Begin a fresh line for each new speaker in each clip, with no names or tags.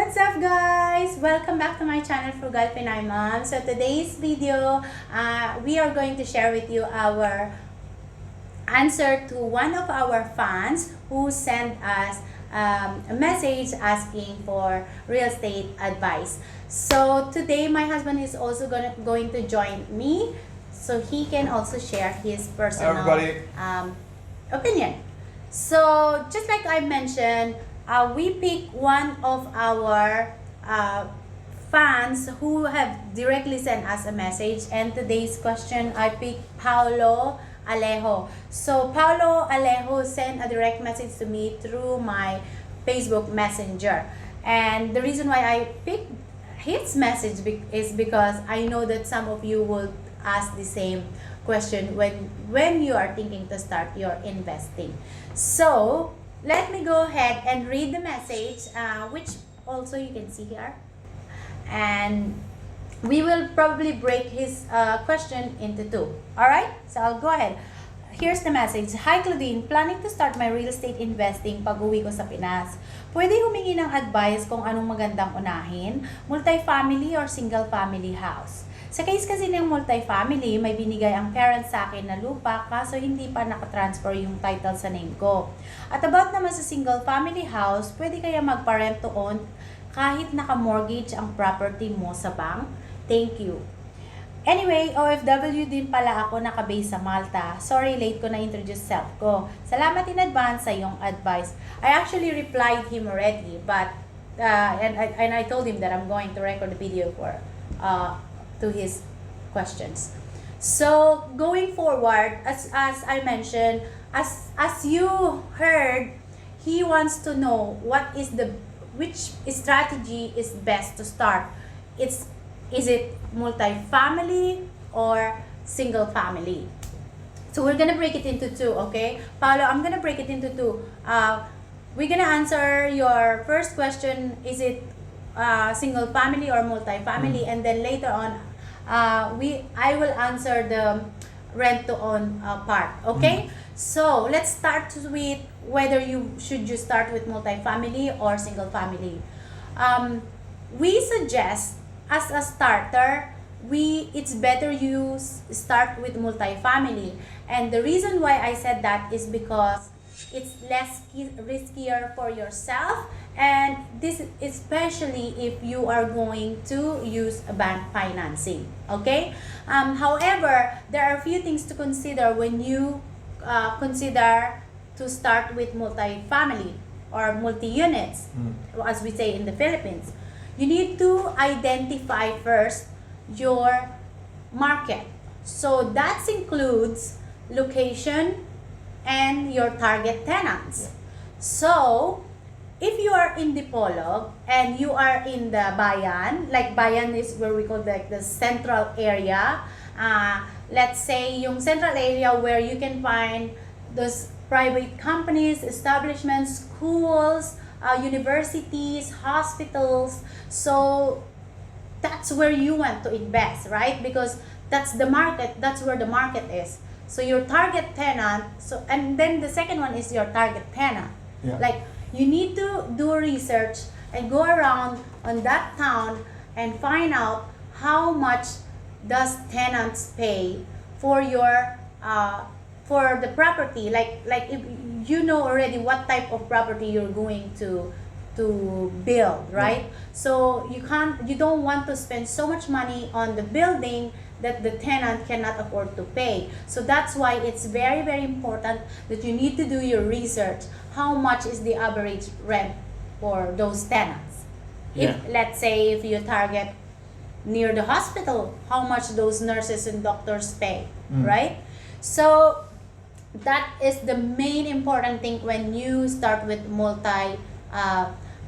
What's up guys? Welcome back to my channel Frugal Pinay Mom. So today's video, we are going to share with you our answer to one of our fans who sent us a message asking for real estate advice. So today my husband is also going to join me so he can also share his personal opinion. So just like I mentioned, we pick one of our fans who have directly sent us a message, and today's question I picked Paulo Alejo. So Paulo Alejo sent a direct message to me through my Facebook Messenger, and the reason why I picked his message is because I know that some of you will ask the same question when you are thinking to start your investing. So let me go ahead and read the message, which also you can see here, and we will probably break his question into two. All right, so I'll go ahead. Here's the message. Hi Claudine, planning to start my real estate investing pag-uwi ko sa Pinas. Pwede humingi ng advice kung anong magandang unahin, multifamily or single family house. Sa case kasi ng multifamily, may binigay ang parents sa akin na lupa kaso hindi pa nakatransfer yung title sa name ko. At about naman sa single family house, pwede kaya magpa-rent to own kahit naka-mortgage ang property mo sa bank? Thank you. Anyway, OFW din pala ako, naka-base sa Malta. Sorry, late ko na-introduce self ko. Salamat in advance sa iyong advice. I actually replied him already, but and I told him that I'm going to record the video for to his questions. So going forward, as I mentioned, as you heard, he wants to know which strategy is best to start. Is it multifamily or single family? So we're gonna break it into two, okay? Paolo, I'm gonna break it into two. We're gonna answer your first question, is it single family or multifamily, and then later on I will answer the rent to own part, okay? So let's start with whether you start with multifamily or single family. We suggest as a starter, it's better you start with multifamily, and the reason why I said that is because it's less riskier for yourself, and this especially if you are going to use a bank financing, okay? However, there are a few things to consider when you consider to start with multifamily or multi-units, as we say in the Philippines. You need to identify first your market. So that includes location and your target tenants. So if you are in Dipolog and you are in the Bayan, like Bayan is where we call like the central area. Let's say yung central area where you can find those private companies, establishments, schools, universities, hospitals. So that's where you want to invest, right? Because that's the market, that's where the market is. So your target tenant, and then the second one is your target tenant. Yeah. Like you need to do research and go around on that town and find out how much does tenants pay for your for the property. Like if you know already what type of property you're going to build, right? Yeah. So you don't want to spend so much money on the building that the tenant cannot afford to pay. So that's why it's very, very important that you need to do your research. How much is the average rent for those tenants? Yeah. If let's say if you target near the hospital, how much those nurses and doctors pay, right? So that is the main important thing when you start with multi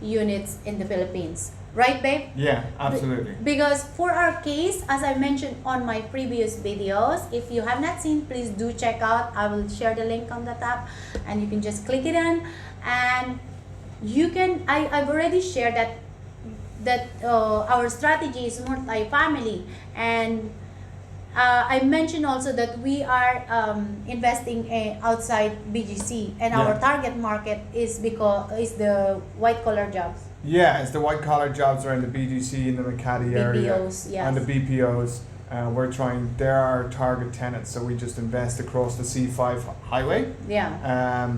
units in the Philippines. Right, babe?
Yeah, absolutely.
Because for our case, as I mentioned on my previous videos, if you have not seen, please do check out. I will share the link on the top and you can just click it in, and you can, I've already shared that our strategy is multi-family, and I mentioned also that we are investing outside BGC, and our target market is the white collar jobs.
Yeah, it's the white collar jobs around the BGC in the Makati area.
BPOs, yes.
And the BPOs. They're our target tenants, so we just invest across the C5 highway.
Yeah.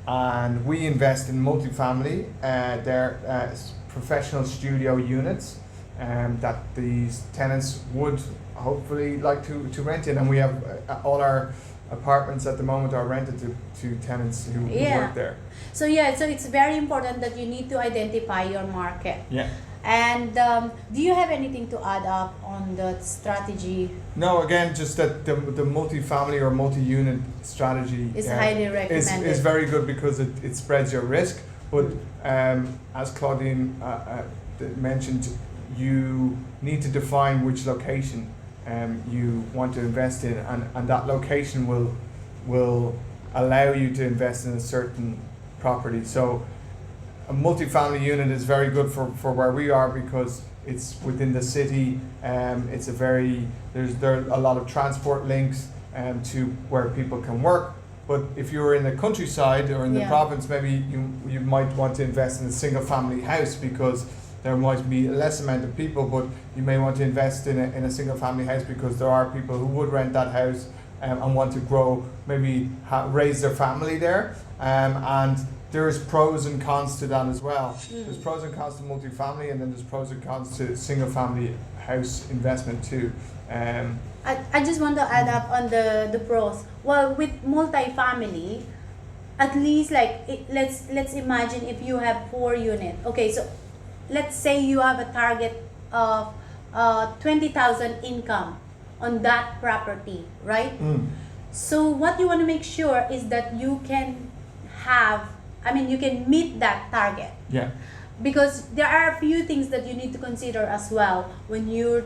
And we invest in multifamily. They're professional studio units that these tenants would hopefully like to rent in. And we have all our apartments at the moment are rented to tenants who work there.
So it's very important that you need to identify your market.
Yeah.
And do you have anything to add up on the strategy?
No, again, just that the multi-family or multi-unit strategy
is highly recommended.
Is very good because it spreads your risk. But as Claudine mentioned, you need to define which location you want to invest in, and that location will allow you to invest in a certain property. So a multifamily unit is very good for where we are because it's within the city. It's there are a lot of transport links to where people can work. But if you're in the countryside or in the province, maybe you might want to invest in a single family house because there might be less amount of people, but you may want to invest in a single family house because there are people who would rent that house and want to grow, maybe raise their family there. And there's pros and cons to that as well. There's pros and cons to multifamily, and then there's pros and cons to single family house investment too.
I just want to add up on the pros. Well, with multifamily, at least let's imagine if you have 4 units. Okay, so let's say you have a target of 20,000 income on that property, right? So what you want to make sure is that you can you can meet that target.
Yeah.
Because there are a few things that you need to consider as well when you're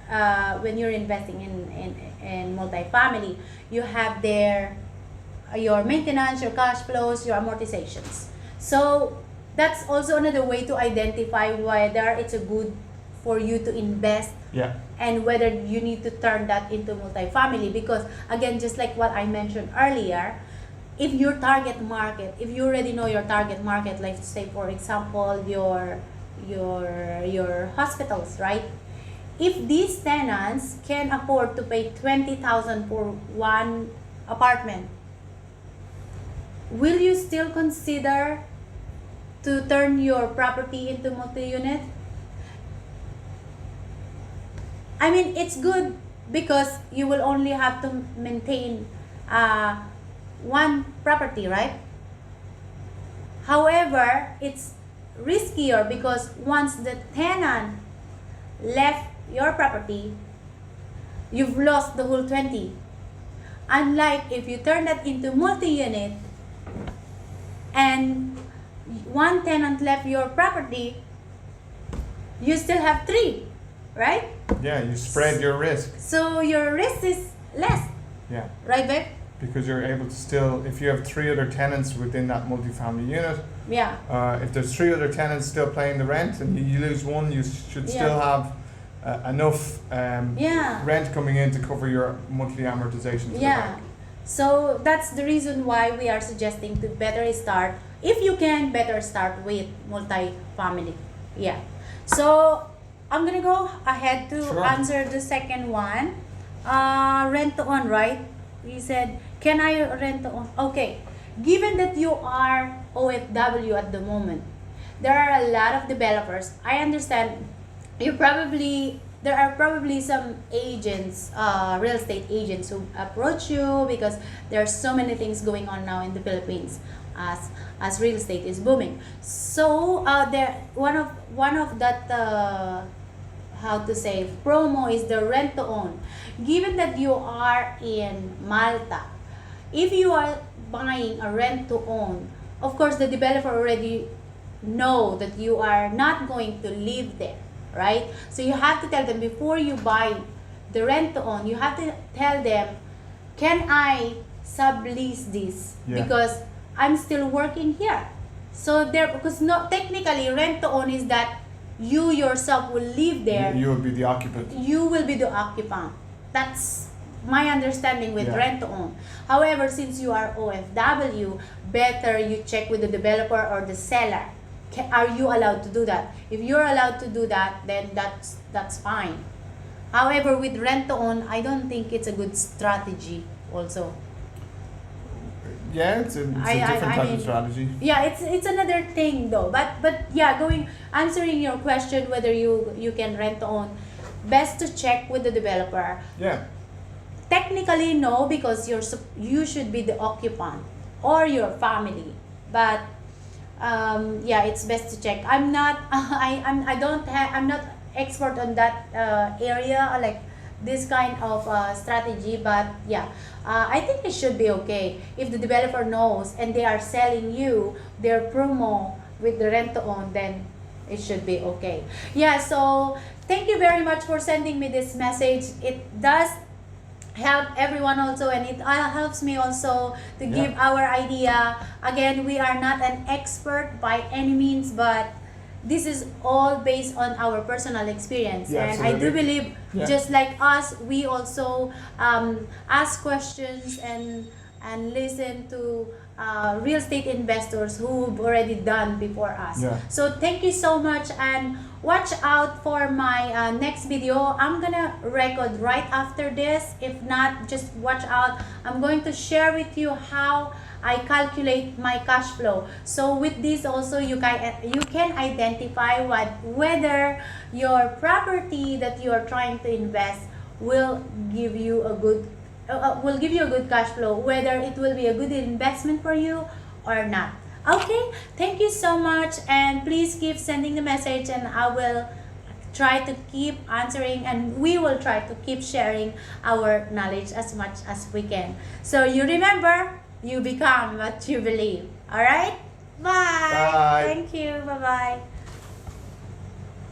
investing in multifamily. You have your maintenance, your cash flows, your amortizations. So that's also another way to identify whether it's a good for you to invest.
Yeah.
And whether you need to turn that into multifamily, because again, just like what I mentioned earlier, if your target market, if you already know your target market, like say for example your hospitals, right? If these tenants can afford to pay 20,000 for one apartment, will you still consider to turn your property into multi-unit? I mean, it's good because you will only have to maintain one property, right? However, it's riskier because once the tenant left your property, you've lost the whole 20. Unlike if you turn that into multi-unit and one tenant left your property, you still have 3, right?
Yeah, you spread your risk.
So your risk is less.
Yeah.
Right, babe?
Because you're able to still, if you have 3 other tenants within that multifamily unit, if there's 3 other tenants still paying the rent and you lose one, you should still have enough rent coming in to cover your monthly amortization.
So that's the reason why we are suggesting to better start, if you can, better start with multifamily. Yeah. So I'm gonna go ahead to answer the second one. Rent to own, right? We said, can I rent to own? Okay. Given that you are OFW at the moment, there are a lot of developers. I understand there are probably some agents, real estate agents who approach you because there are so many things going on now in the Philippines as real estate is booming. So one of that promo is the rent to own. Given that you are in Malta, if you are buying a rent to own, of course the developer already know that you are not going to live there, right? So you have to tell them before you buy the rent to own, you have to tell them, can I sublease this? Because I'm still working here. So technically rent to own is that you yourself will live there.
You will be the occupant.
You will be the occupant. That's my understanding with rent to own. However, since you are OFW, better you check with the developer or the seller are you allowed to do that? If you're allowed to do that, then that's fine. However, with rent to own, I don't think it's a good strategy also.
Yeah, it's a different
I
type
mean,
of strategy.
Yeah, it's another thing though. But yeah, answering your question whether you can rent to own, best to check with the developer.
Yeah.
Technically no, because you should be the occupant or your family. But yeah, it's best to check. I'm not I'm not expert on that area, like this kind of strategy, but yeah, I think it should be okay if the developer knows and they are selling you their promo with the rent to own, then it should be okay. Yeah, so thank you very much for sending me this message. It does help everyone also, and it helps me also to give our idea. Again, we are not an expert by any means, but this is all based on our personal experience.
Yeah,
and I do
absolutely.
believe just like us, we also ask questions and listen to real estate investors who've already done before us.
Yeah.
So thank you so much, and watch out for my next video. I'm gonna record right after this. If not, just watch out. I'm going to share with you how I calculate my cash flow. So with this also, you can identify whether your property that you are trying to invest will give you a good cash flow, whether it will be a good investment for you or not. Okay, thank you so much, and please keep sending the message, and I will try to keep answering, and we will try to keep sharing our knowledge as much as we can. So you remember, you become what you believe. All right, bye.
Bye.
Thank you. Bye bye.